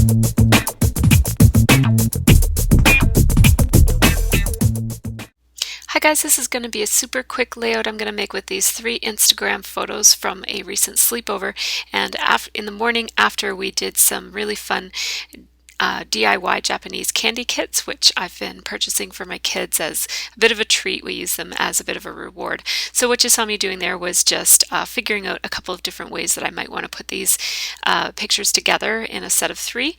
Hi guys, this is going to be a super quick layout I'm going to make with these 3 Instagram photos from a recent sleepover, and in the morning after we did some really fun DIY Japanese candy kits, which I've been purchasing for my kids as a bit of a treat. We use them as a bit of a reward. So what you saw me doing there was just figuring out a couple of different ways that I might want to put these pictures together in a set of 3,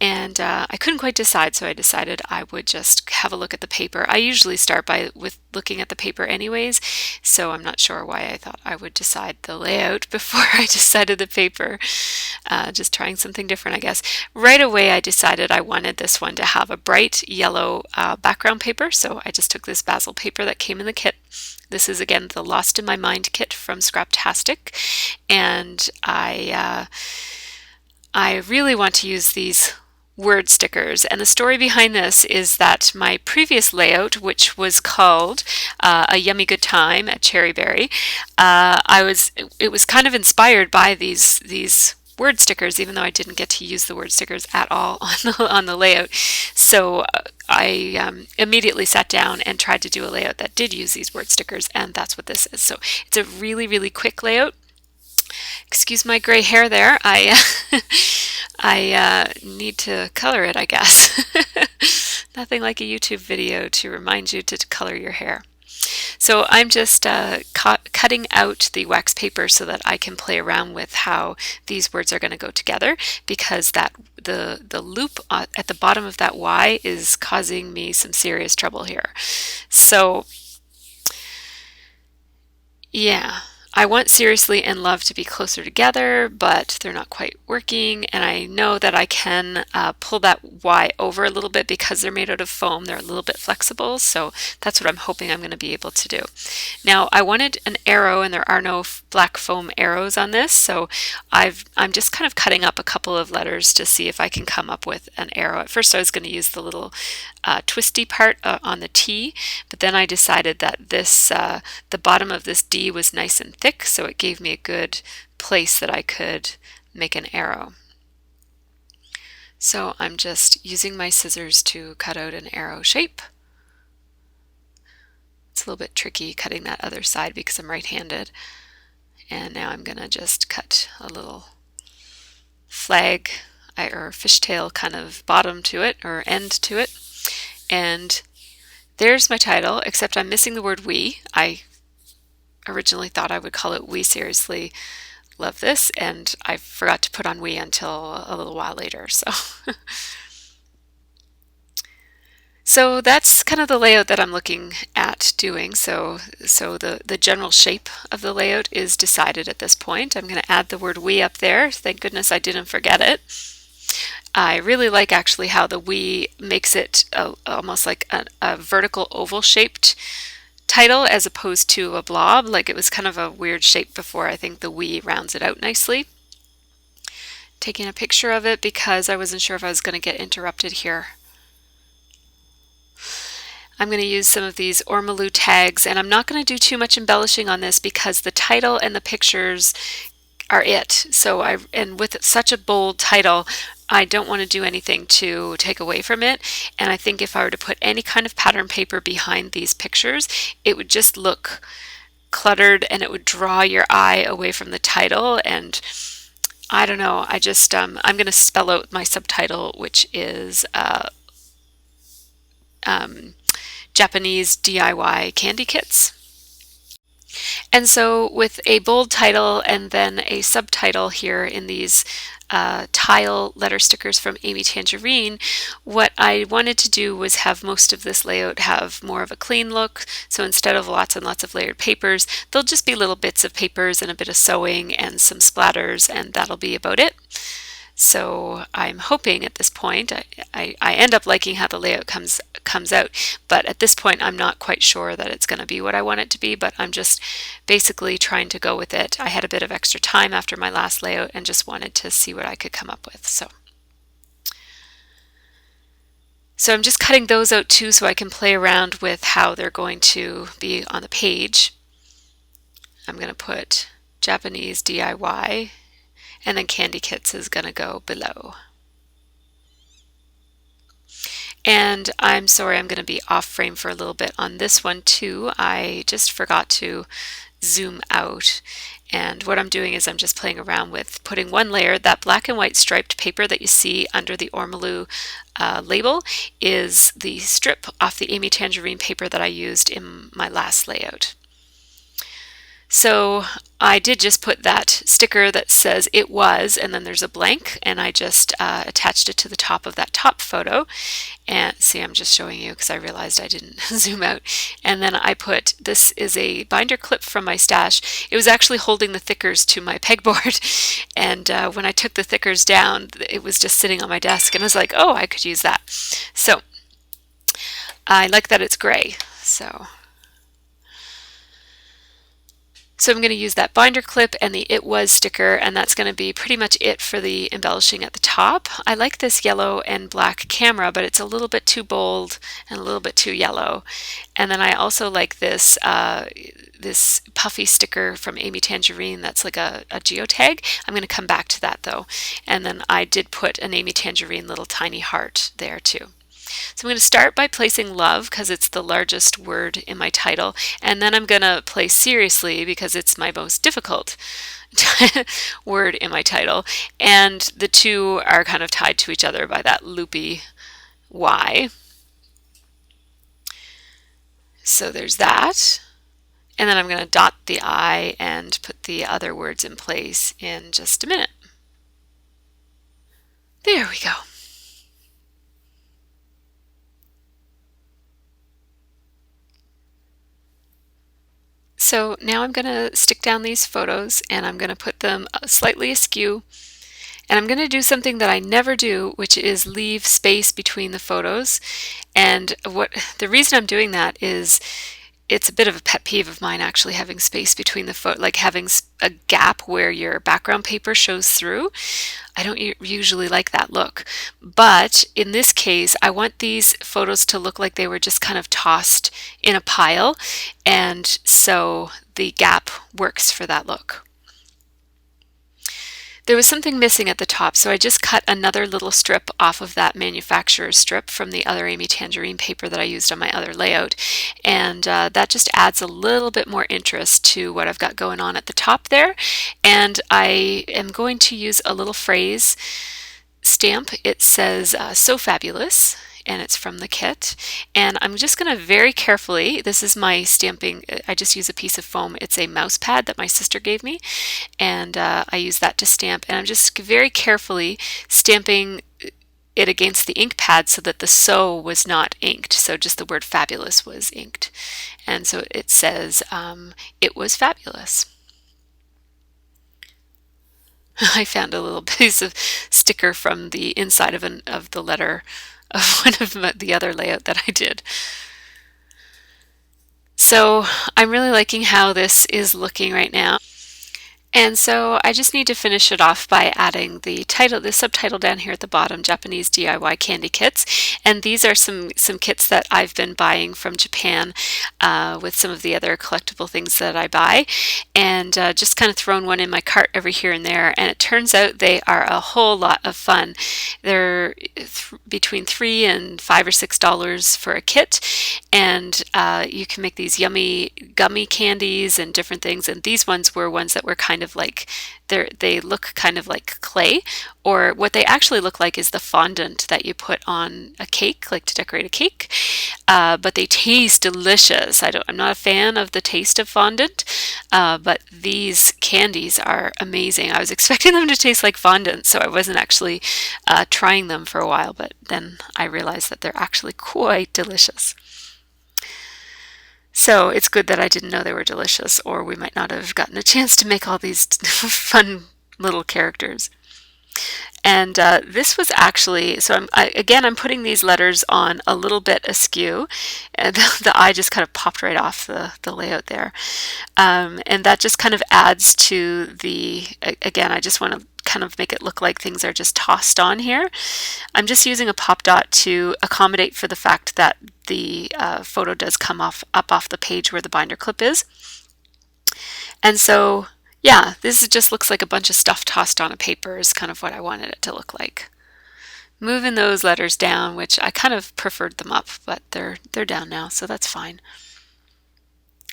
and I couldn't quite decide, so I decided I would just have a look at the paper. I usually start with looking at the paper anyways, so I'm not sure why I thought I would decide the layout before I decided the paper. Just trying something different, I guess. Right away I decided I wanted this one to have a bright yellow background paper, so I just took this basil paper that came in the kit. This is again the Lost in My Mind kit from Scraptastic, and I really want to use these word stickers, and the story behind this is that my previous layout, which was called A Yummy Good Time at Cherryberry, it was kind of inspired by these word stickers, even though I didn't get to use the word stickers at all on the layout. So I immediately sat down and tried to do a layout that did use these word stickers, and that's what this is. So it's a really quick layout. Excuse my gray hair there. I need to color it, I guess. Nothing like a YouTube video to remind you to color your hair. So I'm just cutting out the wax paper so that I can play around with how these words are going to go together, because the loop at the bottom of that Y is causing me some serious trouble here. So yeah. I want seriously and love to be closer together, but they're not quite working, and I know that I can pull that Y over a little bit because they're made out of foam. They're a little bit flexible, so that's what I'm hoping I'm going to be able to do. Now, I wanted an arrow, and there are no black foam arrows on this, so I'm just kind of cutting up a couple of letters to see if I can come up with an arrow. At first I was going to use the little twisty part on the T, but then I decided that the bottom of this D was nice and thick, so it gave me a good place that I could make an arrow. So I'm just using my scissors to cut out an arrow shape. It's a little bit tricky cutting that other side because I'm right-handed. And now I'm going to just cut a little flag or fishtail kind of bottom to it, or end to it. And there's my title, except I'm missing the word we. I originally thought I would call it We Seriously Love This, and I forgot to put on we until a little while later. So that's kind of the layout that I'm looking at doing. So the general shape of the layout is decided at this point. I'm going to add the word we up there. Thank goodness I didn't forget it. I really like actually how the we makes it almost like a vertical oval shaped title as opposed to a blob. Like it was kind of a weird shape before. I think the we rounds it out nicely. Taking a picture of it because I wasn't sure if I was going to get interrupted here. I'm going to use some of these Ormolu tags, and I'm not going to do too much embellishing on this because the title and the pictures are it. So and with such a bold title, I don't want to do anything to take away from it. And I think if I were to put any kind of pattern paper behind these pictures, it would just look cluttered and it would draw your eye away from the title. And I don't know, I just I'm going to spell out my subtitle, which is Japanese DIY candy kits. And so with a bold title and then a subtitle here in these tile letter stickers from Amy Tangerine, what I wanted to do was have most of this layout have more of a clean look. So instead of lots and lots of layered papers, there'll just be little bits of papers and a bit of sewing and some splatters, and that'll be about it. So I'm hoping at this point, I end up liking how the layout comes out, but at this point I'm not quite sure that it's going to be what I want it to be, but I'm just basically trying to go with it. I had a bit of extra time after my last layout and just wanted to see what I could come up with. So I'm just cutting those out too so I can play around with how they're going to be on the page. I'm going to put Japanese DIY, and then Candy Kits is going to go below. And I'm sorry, I'm going to be off frame for a little bit on this one too. I just forgot to zoom out. And what I'm doing is I'm just playing around with putting one layer. That black and white striped paper that you see under the Ormolu label is the strip off the Amy Tangerine paper that I used in my last layout. So I did just put that sticker that says it was, and then there's a blank, and I just attached it to the top of that top photo. And see, I'm just showing you because I realized I didn't zoom out. And then I put, this is a binder clip from my stash. It was actually holding the thickers to my pegboard. And when I took the thickers down, it was just sitting on my desk, and I was like, oh, I could use that. So I like that it's gray. So I'm going to use that binder clip and the It Was sticker, and that's going to be pretty much it for the embellishing at the top. I like this yellow and black camera, but it's a little bit too bold and a little bit too yellow. And then I also like this this puffy sticker from Amy Tangerine that's like a geotag. I'm going to come back to that though. And then I did put an Amy Tangerine little tiny heart there too. So I'm going to start by placing love because it's the largest word in my title, and then I'm going to place seriously because it's my most difficult word in my title, and the two are kind of tied to each other by that loopy Y. So there's that. And then I'm going to dot the I and put the other words in place in just a minute. There we go. So now I'm going to stick down these photos and I'm going to put them slightly askew. And I'm going to do something that I never do, which is leave space between the photos. And the reason I'm doing that is it's a bit of a pet peeve of mine, actually, having space between the photo, like having a gap where your background paper shows through. I don't usually like that look, but in this case I want these photos to look like they were just kind of tossed in a pile, and so the gap works for that look. There was something missing at the top, so I just cut another little strip off of that manufacturer's strip from the other Amy Tangerine paper that I used on my other layout, and that just adds a little bit more interest to what I've got going on at the top there. And I am going to use a little phrase stamp. It says so fabulous, and it's from the kit, and I'm just going to very carefully, this is my stamping, I just use a piece of foam, it's a mouse pad that my sister gave me, and I use that to stamp, and I'm just very carefully stamping it against the ink pad so that the so was not inked, so just the word fabulous was inked, and so it says it was fabulous. I found a little piece of sticker from the inside of the letter of one of the other layout that I did. So I'm really liking how this is looking right now. And so I just need to finish it off by adding the title, the subtitle down here at the bottom, Japanese DIY Candy Kits. And these are some kits that I've been buying from Japan with some of the other collectible things that I buy. And just kind of thrown one in my cart every here and there. And it turns out they are a whole lot of fun. They're between $3 and $5 or $6 for a kit. And you can make these yummy gummy candies and different things. And these ones were ones that were kind of like, they look kind of like clay, or what they actually look like is the fondant that you put on a cake, like to decorate a cake. But they taste delicious. I'm not a fan of the taste of fondant, but these candies are amazing. I was expecting them to taste like fondant, so I wasn't actually trying them for a while, but then I realized that they're actually quite delicious. So it's good that I didn't know they were delicious, or we might not have gotten a chance to make all these fun little characters. And this was actually, so I'm putting these letters on a little bit askew. And the eye just kind of popped right off the layout there. And that just kind of adds to the, again, I just want to kind of make it look like things are just tossed on here. I'm just using a pop dot to accommodate for the fact that the photo does come up off the page where the binder clip is. And so yeah, this just looks like a bunch of stuff tossed on a paper is kind of what I wanted it to look like. moving those letters down, which I kind of preferred them up, but they're down now, so that's fine.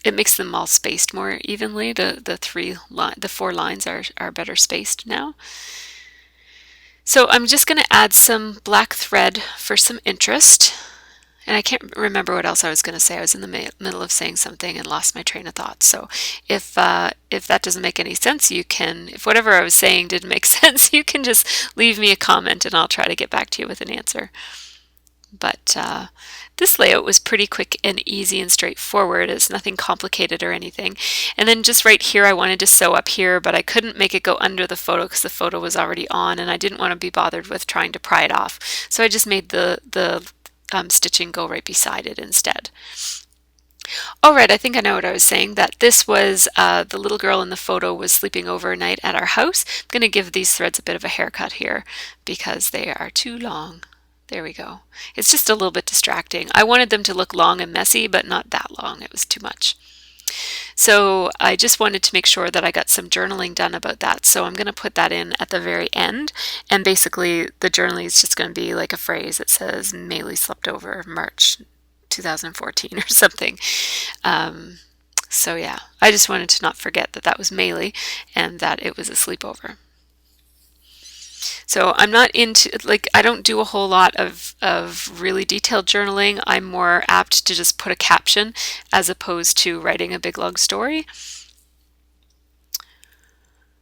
It makes them all spaced more evenly. The four lines are better spaced now. So I'm just going to add some black thread for some interest. And I can't remember what else I was going to say. I was in the middle of saying something and lost my train of thought. So if that doesn't make any sense, if whatever I was saying didn't make sense, you can just leave me a comment and I'll try to get back to you with an answer. But this layout was pretty quick and easy and straightforward. It's nothing complicated or anything. And then just right here, I wanted to sew up here, but I couldn't make it go under the photo because the photo was already on, and I didn't want to be bothered with trying to pry it off. So I just made the stitching go right beside it instead. All right, I think I know what I was saying, that this was the little girl in the photo was sleeping overnight at our house. I'm going to give these threads a bit of a haircut here because they are too long. There we go. It's just a little bit distracting. I wanted them to look long and messy, but not that long. It was too much. So I just wanted to make sure that I got some journaling done about that. So I'm going to put that in at the very end. And basically the journaling is just going to be like a phrase that says, Maylee slept over March 2014 or something. So yeah, I just wanted to not forget that that was Maylee and that it was a sleepover. So I'm not into, I don't do a whole lot of really detailed journaling. I'm more apt to just put a caption as opposed to writing a big long story.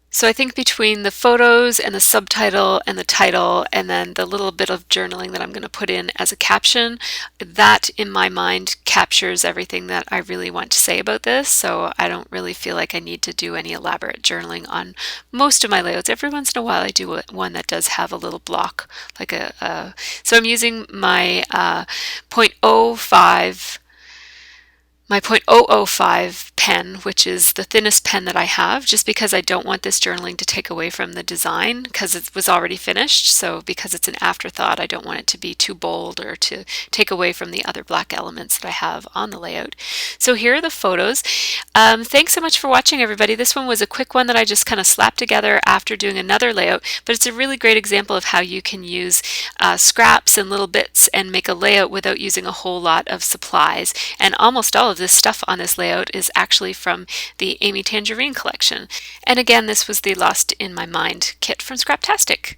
So I think between the photos and the subtitle and the title and then the little bit of journaling that I'm going to put in as a caption, that in my mind captures everything that I really want to say about this. So I don't really feel like I need to do any elaborate journaling on most of my layouts. Every once in a while I do one that does have a little block, so I'm using my 0.05 my .005 pen, which is the thinnest pen that I have, just because I don't want this journaling to take away from the design because it was already finished. So because it's an afterthought, I don't want it to be too bold or to take away from the other black elements that I have on the layout. So here are the photos. Thanks so much for watching, everybody. This one was a quick one that I just kind of slapped together after doing another layout, but it's a really great example of how you can use scraps and little bits and make a layout without using a whole lot of supplies. And almost all of this stuff on this layout is actually from the Amy Tangerine collection. And again, this was the Lost in My Mind kit from Scraptastic.